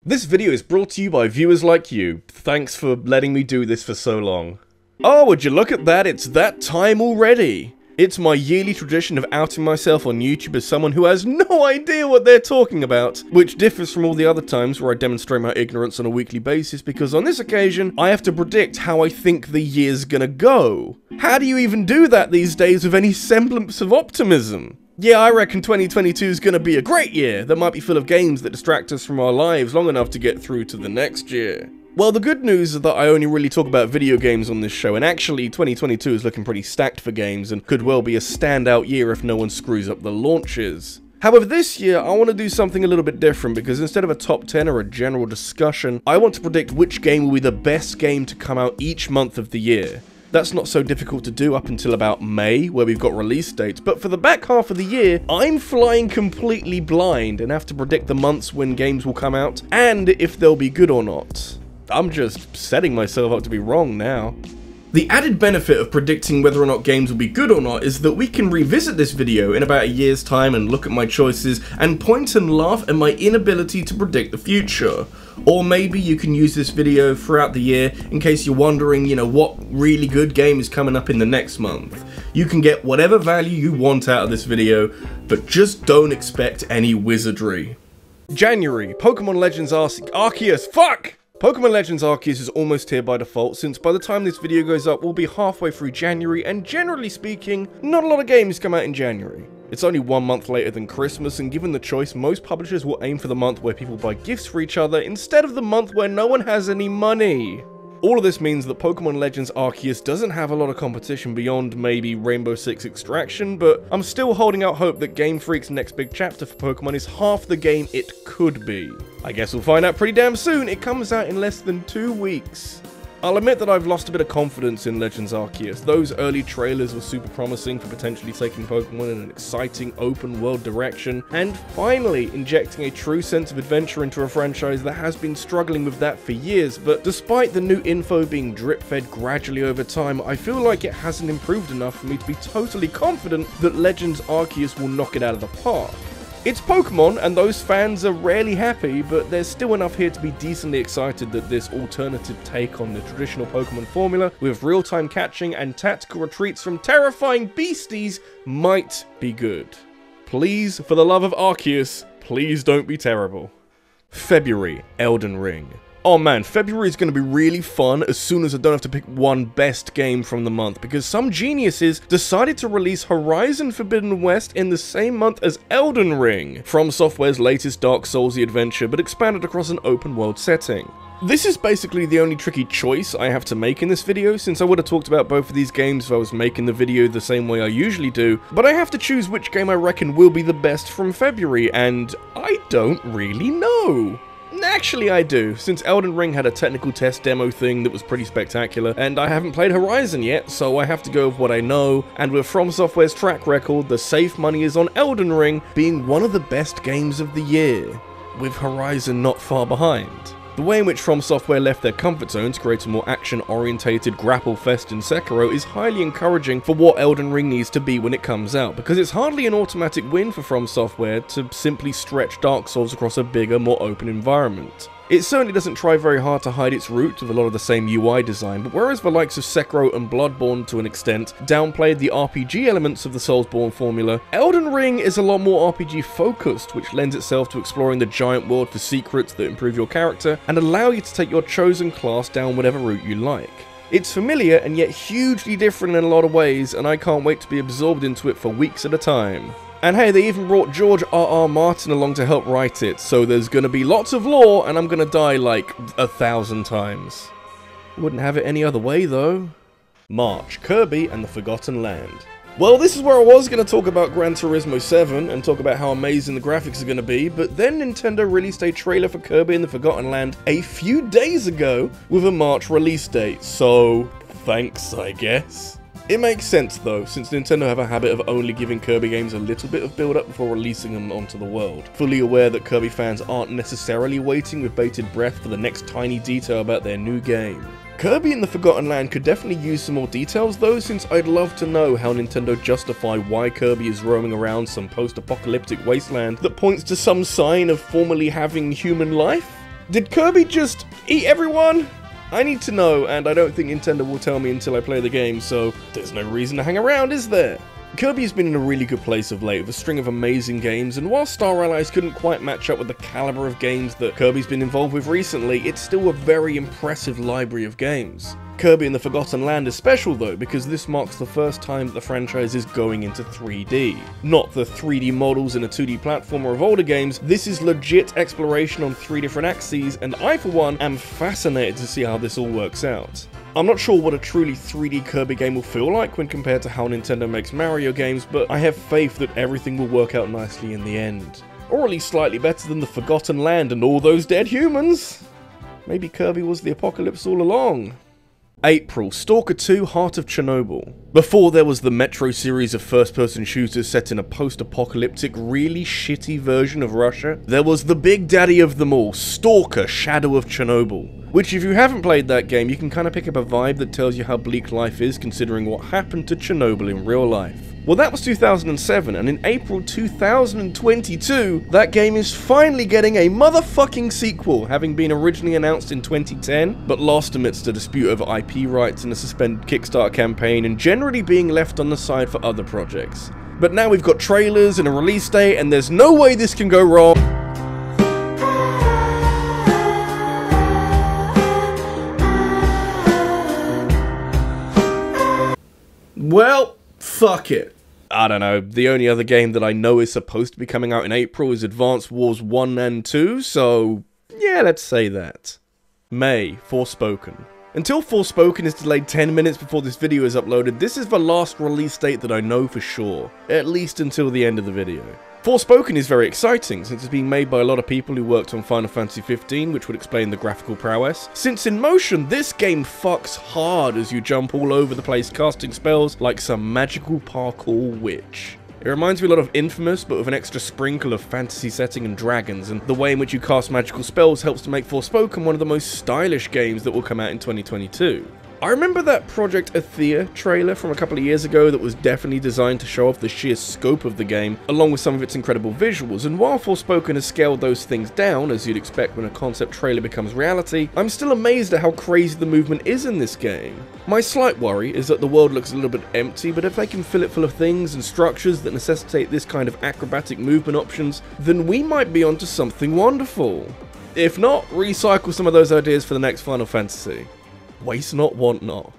This video is brought to you by viewers like you. Thanks for letting me do this for so long. Oh, would you look at that, it's that time already! It's my yearly tradition of outing myself on YouTube as someone who has no idea what they're talking about, which differs from all the other times where I demonstrate my ignorance on a weekly basis, because on this occasion, I have to predict how I think the year's gonna go. How do you even do that these days with any semblance of optimism? Yeah, I reckon 2022 is going to be a great year that might be full of games that distract us from our lives long enough to get through to the next year. Well, the good news is that I only really talk about video games on this show, and actually 2022 is looking pretty stacked for games and could well be a standout year if no one screws up the launches. However, this year, I want to do something a little bit different, because instead of a top 10 or a general discussion, I want to predict which game will be the best game to come out each month of the year. That's not so difficult to do up until about May, where we've got release dates, but for the back half of the year, I'm flying completely blind and have to predict the months when games will come out, and if they'll be good or not. I'm just setting myself up to be wrong now. The added benefit of predicting whether or not games will be good or not is that we can revisit this video in about a year's time and look at my choices and point and laugh at my inability to predict the future. Or maybe you can use this video throughout the year in case you're wondering, what really good game is coming up in the next month. You can get whatever value you want out of this video, but just don't expect any wizardry. January, Pokemon Legends ARCEUS, fuck! Pokemon Legends ARCEUS is almost here by default, since by the time this video goes up, we'll be halfway through January, and generally speaking, not a lot of games come out in January. It's only 1 month later than Christmas, and given the choice, most publishers will aim for the month where people buy gifts for each other, instead of the month where no one has any money. All of this means that Pokemon Legends ARCEUS doesn't have a lot of competition beyond maybe Rainbow Six Extraction, but I'm still holding out hope that Game Freak's next big chapter for Pokemon is half the game it could be. I guess we'll find out pretty damn soon. It comes out in less than 2 weeks. I'll admit that I've lost a bit of confidence in Legends ARCEUS. Those early trailers were super promising for potentially taking Pokemon in an exciting open world direction, and finally injecting a true sense of adventure into a franchise that has been struggling with that for years, but despite the new info being drip-fed gradually over time, I feel like it hasn't improved enough for me to be totally confident that Legends ARCEUS will knock it out of the park. It's Pokemon, and those fans are rarely happy, but there's still enough here to be decently excited that this alternative take on the traditional Pokemon formula, with real-time catching and tactical retreats from terrifying beasties, might be good. Please, for the love of ARCEUS, please don't be terrible. February, Elden Ring. Oh man, February is going to be really fun as soon as I don't have to pick one best game from the month, because some geniuses decided to release Horizon Forbidden West in the same month as Elden Ring, From Software's latest Dark Soulsy adventure, but expanded across an open world setting. This is basically the only tricky choice I have to make in this video, since I would have talked about both of these games if I was making the video the same way I usually do, but I have to choose which game I reckon will be the best from February, and I don't really know. Actually, I do, since Elden Ring had a technical test demo thing that was pretty spectacular, and I haven't played Horizon yet, so I have to go with what I know, and with From Software's track record, the safe money is on Elden Ring being one of the best games of the year, with Horizon not far behind. The way in which From Software left their comfort zone to create a more action-orientated grapple fest in Sekiro is highly encouraging for what Elden Ring needs to be when it comes out, because it's hardly an automatic win for From Software to simply stretch Dark Souls across a bigger, more open environment. It certainly doesn't try very hard to hide its roots with a lot of the same UI design, but whereas the likes of Sekiro and Bloodborne to an extent downplayed the RPG elements of the Soulsborne formula, Elden Ring is a lot more RPG focused, which lends itself to exploring the giant world for secrets that improve your character and allow you to take your chosen class down whatever route you like. It's familiar and yet hugely different in a lot of ways, and I can't wait to be absorbed into it for weeks at a time. And hey, they even brought George R.R. Martin along to help write it, so there's gonna be lots of lore, and I'm gonna die like 1,000 times. Wouldn't have it any other way though. March, Kirby and the Forgotten Land. Well, this is where I was gonna talk about Gran Turismo 7 and talk about how amazing the graphics are gonna be, but then Nintendo released a trailer for Kirby and the Forgotten Land a few days ago with a March release date, so thanks, I guess. It makes sense though, since Nintendo have a habit of only giving Kirby games a little bit of build up before releasing them onto the world, fully aware that Kirby fans aren't necessarily waiting with bated breath for the next tiny detail about their new game. Kirby and the Forgotten Land could definitely use some more details though, since I'd love to know how Nintendo justify why Kirby is roaming around some post-apocalyptic wasteland that points to some sign of formerly having human life. Did Kirby just eat everyone? I need to know, and I don't think Nintendo will tell me until I play the game, so there's no reason to hang around, is there? Kirby's been in a really good place of late with a string of amazing games, and while Star Allies couldn't quite match up with the caliber of games that Kirby's been involved with recently, it's still a very impressive library of games. Kirby and the Forgotten Land is special though, because this marks the first time that the franchise is going into 3D. Not the 3D models in a 2D platformer of older games, this is legit exploration on 3 different axes, and I for one am fascinated to see how this all works out. I'm not sure what a truly 3D Kirby game will feel like when compared to how Nintendo makes Mario games, but I have faith that everything will work out nicely in the end. Or at least slightly better than the Forgotten Land and all those dead humans. Maybe Kirby was the apocalypse all along. April, Stalker 2 Heart of Chernobyl. Before there was the Metro series of first-person shooters set in a post-apocalyptic, really shitty version of Russia, there was the big daddy of them all, Stalker Shadow of Chernobyl. Which, if you haven't played that game, you can kind of pick up a vibe that tells you how bleak life is considering what happened to Chernobyl in real life. Well, that was 2007, and in April 2022, that game is finally getting a motherfucking sequel, having been originally announced in 2010, but lost amidst a dispute over IP rights and a suspended Kickstarter campaign, and generally being left on the side for other projects. But now we've got trailers and a release date, and there's no way this can go wrong. Well, fuck it. I don't know, the only other game that I know is supposed to be coming out in April is Advance Wars 1 and 2, so yeah, let's say that. May, Forspoken. Until Forspoken is delayed 10 minutes before this video is uploaded, this is the last release date that I know for sure, at least until the end of the video. Forspoken is very exciting, since it's being made by a lot of people who worked on Final Fantasy 15, which would explain the graphical prowess. Since in motion, this game fucks hard as you jump all over the place casting spells like some magical parkour witch. It reminds me a lot of Infamous, but with an extra sprinkle of fantasy setting and dragons, and the way in which you cast magical spells helps to make Forspoken one of the most stylish games that will come out in 2022. I remember that Project Athea trailer from a couple of years ago that was definitely designed to show off the sheer scope of the game, along with some of its incredible visuals, and while Forspoken has scaled those things down, as you'd expect when a concept trailer becomes reality, I'm still amazed at how crazy the movement is in this game. My slight worry is that the world looks a little bit empty, but if they can fill it full of things and structures that necessitate this kind of acrobatic movement options, then we might be onto something wonderful. If not, recycle some of those ideas for the next Final Fantasy. Waste not, want not.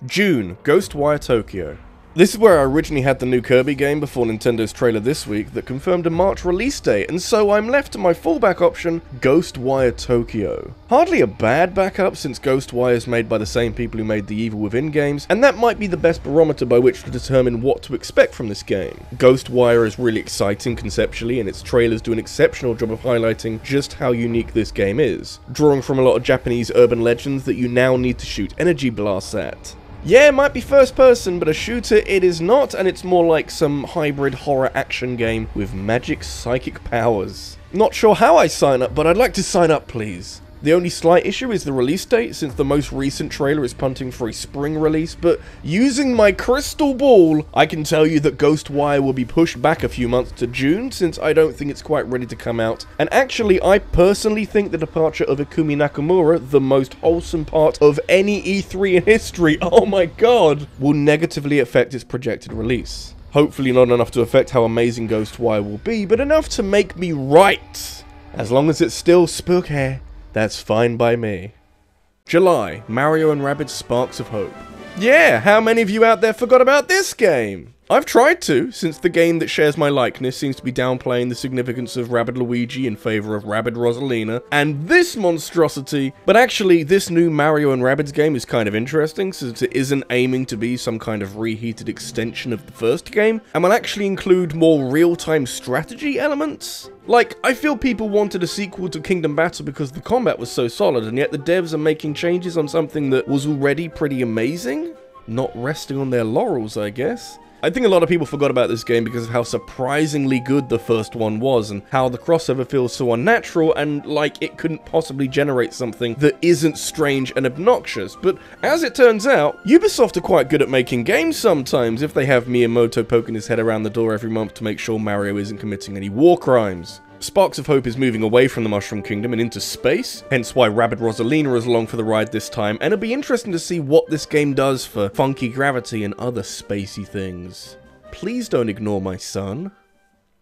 June, GHOSTWIRE Tokyo. This is where I originally had the new Kirby game before Nintendo's trailer this week that confirmed a March release date, and so I'm left to my fallback option, GHOSTWIRE Tokyo. Hardly a bad backup since GHOSTWIRE is made by the same people who made the Evil Within games, and that might be the best barometer by which to determine what to expect from this game. GHOSTWIRE is really exciting conceptually, and its trailers do an exceptional job of highlighting just how unique this game is, drawing from a lot of Japanese urban legends that you now need to shoot energy blasts at. Yeah, it might be first person, but a shooter it is not, and it's more like some hybrid horror action game with magic psychic powers. Not sure how I sign up, but I'd like to sign up, please. The only slight issue is the release date, since the most recent trailer is punting for a spring release, but using my crystal ball, I can tell you that GHOSTWIRE will be pushed back a few months to June, since I don't think it's quite ready to come out. And actually, I personally think the departure of Ikumi Nakamura, the most wholesome part of any E3 in history, oh my god, will negatively affect its projected release. Hopefully not enough to affect how amazing GHOSTWIRE will be, but enough to make me right. As long as it's still spooky, that's fine by me. July, Mario & Rabbids Sparks of Hope. Yeah, how many of you out there forgot about this game? I've tried to, since the game that shares my likeness seems to be downplaying the significance of RabbidLuigi in favour of Rabbid Rosalina, and this monstrosity, but actually this new Mario & Rabbids game is kind of interesting, since it isn't aiming to be some kind of reheated extension of the first game, and will actually include more real-time strategy elements. Like, I feel people wanted a sequel to Kingdom Battle because the combat was so solid, and yet the devs are making changes on something that was already pretty amazing? Not resting on their laurels, I guess. I think a lot of people forgot about this game because of how surprisingly good the first one was, and how the crossover feels so unnatural and like it couldn't possibly generate something that isn't strange and obnoxious. But as it turns out, Ubisoft are quite good at making games sometimes if they have Miyamoto poking his head around the door every month to make sure Mario isn't committing any war crimes. Sparks of Hope is moving away from the Mushroom Kingdom and into space, hence why Rabbid Rosalina is along for the ride this time, and it'll be interesting to see what this game does for funky gravity and other spacey things. Please don't ignore my son.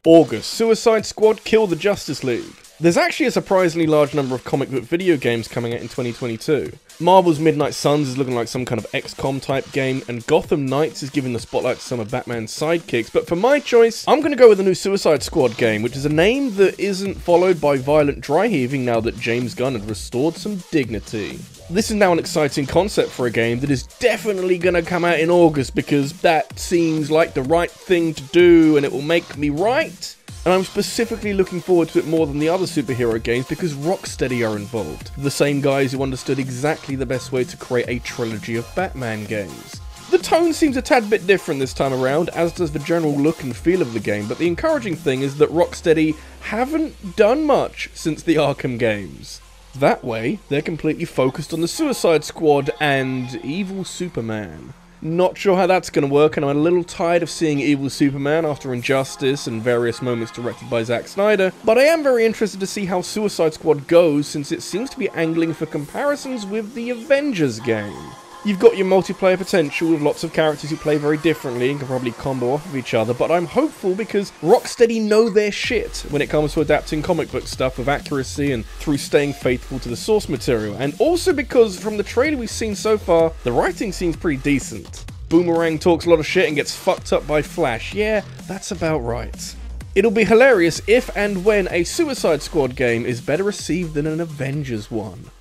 August, Suicide Squad Kill the Justice League. There's actually a surprisingly large number of comic book video games coming out in 2022. Marvel's Midnight Suns is looking like some kind of XCOM type game, and Gotham Knights is giving the spotlight to some of Batman's sidekicks, but for my choice, I'm going to go with the new Suicide Squad game, which is a name that isn't followed by violent dry heaving now that James Gunn had restored some dignity. This is now an exciting concept for a game that is definitely going to come out in August, because that seems like the right thing to do and it will make me right. And I'm specifically looking forward to it more than the other superhero games because Rocksteady are involved. The same guys who understood exactly the best way to create a trilogy of Batman games. The tone seems a tad bit different this time around, as does the general look and feel of the game, but the encouraging thing is that Rocksteady haven't done much since the Arkham games. That way, they're completely focused on the Suicide Squad and Evil Superman. Not sure how that's going to work, and I'm a little tired of seeing Evil Superman after Injustice and various moments directed by Zack Snyder, but I am very interested to see how Suicide Squad goes since it seems to be angling for comparisons with the Avengers game. You've got your multiplayer potential with lots of characters who play very differently and can probably combo off of each other, but I'm hopeful because Rocksteady know their shit when it comes to adapting comic book stuff with accuracy and through staying faithful to the source material, and also because from the trailer we've seen so far, the writing seems pretty decent. Boomerang talks a lot of shit and gets fucked up by Flash, yeah, that's about right. It'll be hilarious if and when a Suicide Squad game is better received than an Avengers one.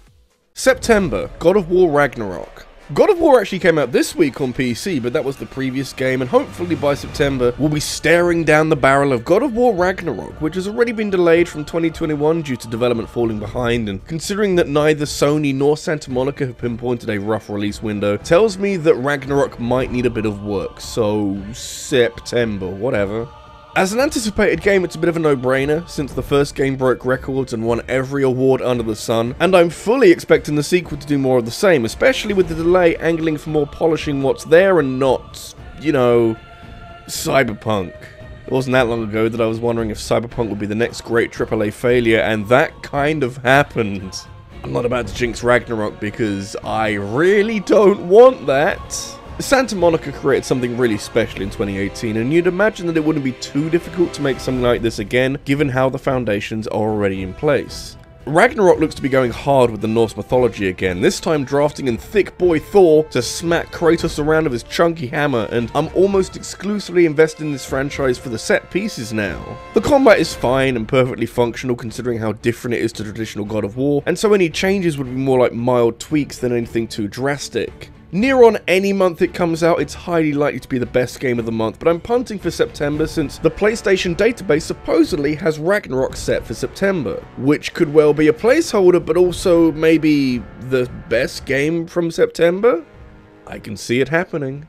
September, God of War Ragnarok. God of War actually came out this week on PC, but that was the previous game, and hopefully by September we'll be staring down the barrel of God of War Ragnarok, which has already been delayed from 2021 due to development falling behind, and considering that neither Sony nor Santa Monica have pinpointed a rough release window, tells me that Ragnarok might need a bit of work, so September, whatever. As an anticipated game, it's a bit of a no-brainer, since the first game broke records and won every award under the sun, and I'm fully expecting the sequel to do more of the same, especially with the delay angling for more polishing what's there and not, you know, Cyberpunk. It wasn't that long ago that I was wondering if Cyberpunk would be the next great AAA failure, and that kind of happened. I'm not about to jinx Ragnarok because I really don't want that. Santa Monica created something really special in 2018, and you'd imagine that it wouldn't be too difficult to make something like this again, given how the foundations are already in place. Ragnarok looks to be going hard with the Norse mythology again, this time drafting in thick boy Thor to smack Kratos around with his chunky hammer, and I'm almost exclusively invested in this franchise for the set pieces now. The combat is fine and perfectly functional considering how different it is to traditional God of War, and so any changes would be more like mild tweaks than anything too drastic. Near on any month it comes out, it's highly likely to be the best game of the month, but I'm punting for September since the PlayStation database supposedly has Ragnarok set for September, which could well be a placeholder, but also maybe the best game from September? I can see it happening.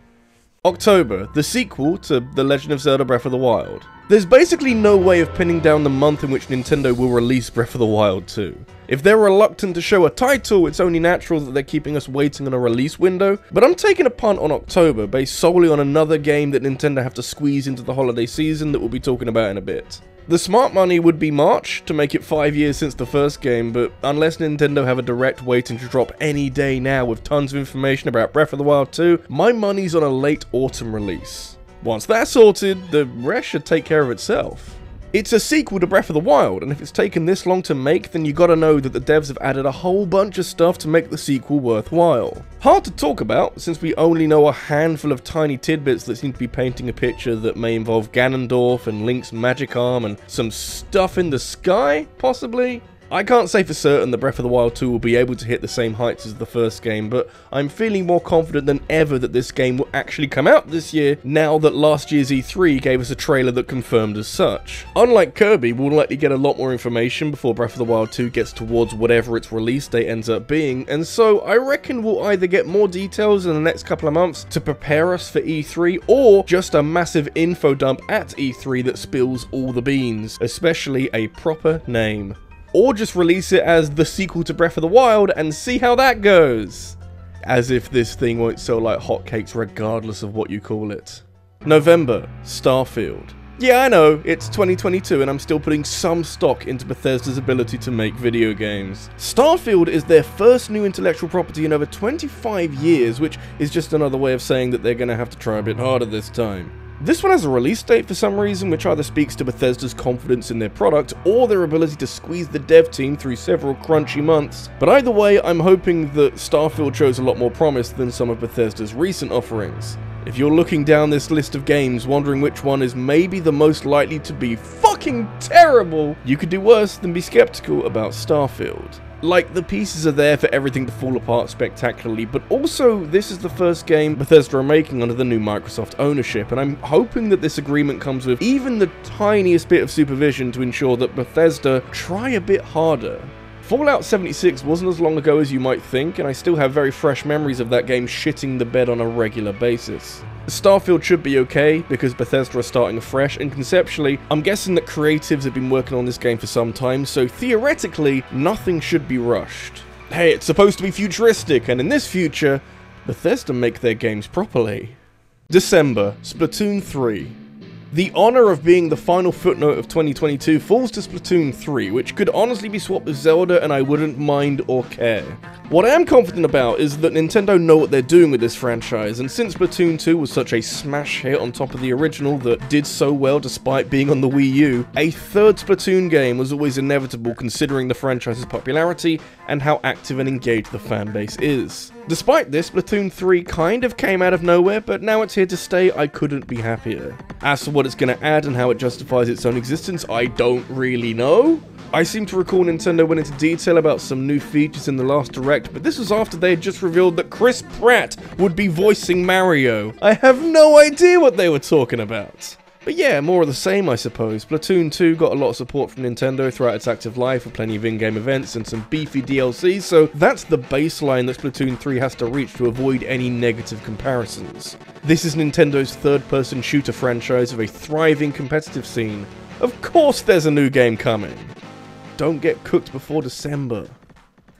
October, the sequel to The Legend of Zelda Breath of the Wild. There's basically no way of pinning down the month in which Nintendo will release Breath of the Wild 2. If they're reluctant to show a title, it's only natural that they're keeping us waiting on a release window, but I'm taking a punt on October based solely on another game that Nintendo have to squeeze into the holiday season that we'll be talking about in a bit. The smart money would be March, to make it 5 years since the first game, but unless Nintendo have a direct waiting to drop any day now with tons of information about Breath of the Wild 2, my money's on a late autumn release. Once that's sorted, the rest should take care of itself. It's a sequel to Breath of the Wild, and if it's taken this long to make, then you gotta know that the devs have added a whole bunch of stuff to make the sequel worthwhile. Hard to talk about, since we only know a handful of tiny tidbits that seem to be painting a picture that may involve Ganondorf and Link's magic arm and some stuff in the sky, possibly? I can't say for certain that Breath of the Wild 2 will be able to hit the same heights as the first game, but I'm feeling more confident than ever that this game will actually come out this year, now that last year's E3 gave us a trailer that confirmed as such. Unlike Kirby, we'll likely get a lot more information before Breath of the Wild 2 gets towards whatever its release date ends up being, and so I reckon we'll either get more details in the next couple of months to prepare us for E3, or just a massive info dump at E3 that spills all the beans, especially a proper name. Or just release it as the sequel to Breath of the Wild and see how that goes. As if this thing won't sell like hotcakes regardless of what you call it. November, Starfield. Yeah, I know, it's 2022 and I'm still putting some stock into Bethesda's ability to make video games. Starfield is their first new intellectual property in over 25 years, which is just another way of saying that they're gonna have to try a bit harder this time. This one has a release date for some reason, which either speaks to Bethesda's confidence in their product or their ability to squeeze the dev team through several crunchy months. But either way, I'm hoping that Starfield shows a lot more promise than some of Bethesda's recent offerings. If you're looking down this list of games wondering which one is maybe the most likely to be fucking terrible, you could do worse than be skeptical about Starfield. Like, the pieces are there for everything to fall apart spectacularly, but also this is the first game Bethesda are making under the new Microsoft ownership, and I'm hoping that this agreement comes with even the tiniest bit of supervision to ensure that Bethesda try a bit harder. Fallout 76 wasn't as long ago as you might think, and I still have very fresh memories of that game shitting the bed on a regular basis. Starfield should be okay, because Bethesda are starting afresh, and conceptually, I'm guessing that creatives have been working on this game for some time, so theoretically, nothing should be rushed. Hey, it's supposed to be futuristic, and in this future, Bethesda make their games properly. December, Splatoon 3. The honor of being the final footnote of 2022 falls to Splatoon 3, which could honestly be swapped with Zelda and I wouldn't mind or care. What I am confident about is that Nintendo know what they're doing with this franchise, and since Splatoon 2 was such a smash hit on top of the original that did so well despite being on the Wii U, a third Splatoon game was always inevitable considering the franchise's popularity and how active and engaged the fanbase is. Despite this, Splatoon 3 kind of came out of nowhere, but now it's here to stay. I couldn't be happier. As for what it's going to add and how it justifies its own existence, I don't really know. I seem to recall Nintendo went into detail about some new features in the last Direct, but this was after they had just revealed that Chris Pratt would be voicing Mario. I have no idea what they were talking about. But yeah, more of the same, I suppose. Splatoon 2 got a lot of support from Nintendo throughout its active life, with plenty of in-game events and some beefy DLCs, so that's the baseline that Splatoon 3 has to reach to avoid any negative comparisons. This is Nintendo's third-person shooter franchise with a thriving competitive scene. Of course there's a new game coming. Don't get cooked before December.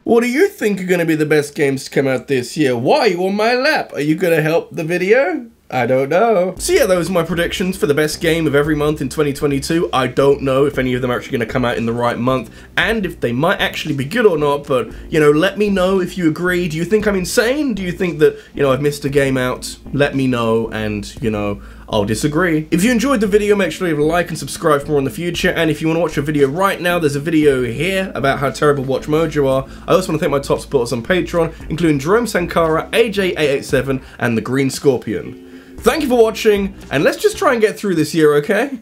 What do you think are going to be the best games to come out this year? Why are you on my lap? Are you going to help the video? I don't know. So yeah, those are my predictions for the best game of every month in 2022. I don't know if any of them are actually going to come out in the right month, and if they might actually be good or not, but, you know, let me know if you agree. Do you think I'm insane? Do you think that, you know, I've missed a game out? Let me know, and, you know, I'll disagree. If you enjoyed the video, make sure to leave a like and subscribe for more in the future, and if you want to watch a video right now, there's a video here about how terrible Watch Mojo are. I also want to thank my top supporters on Patreon, including Jerome Sankara, AJ887, and the Green Scorpion. Thank you for watching, and let's just try and get through this year, okay?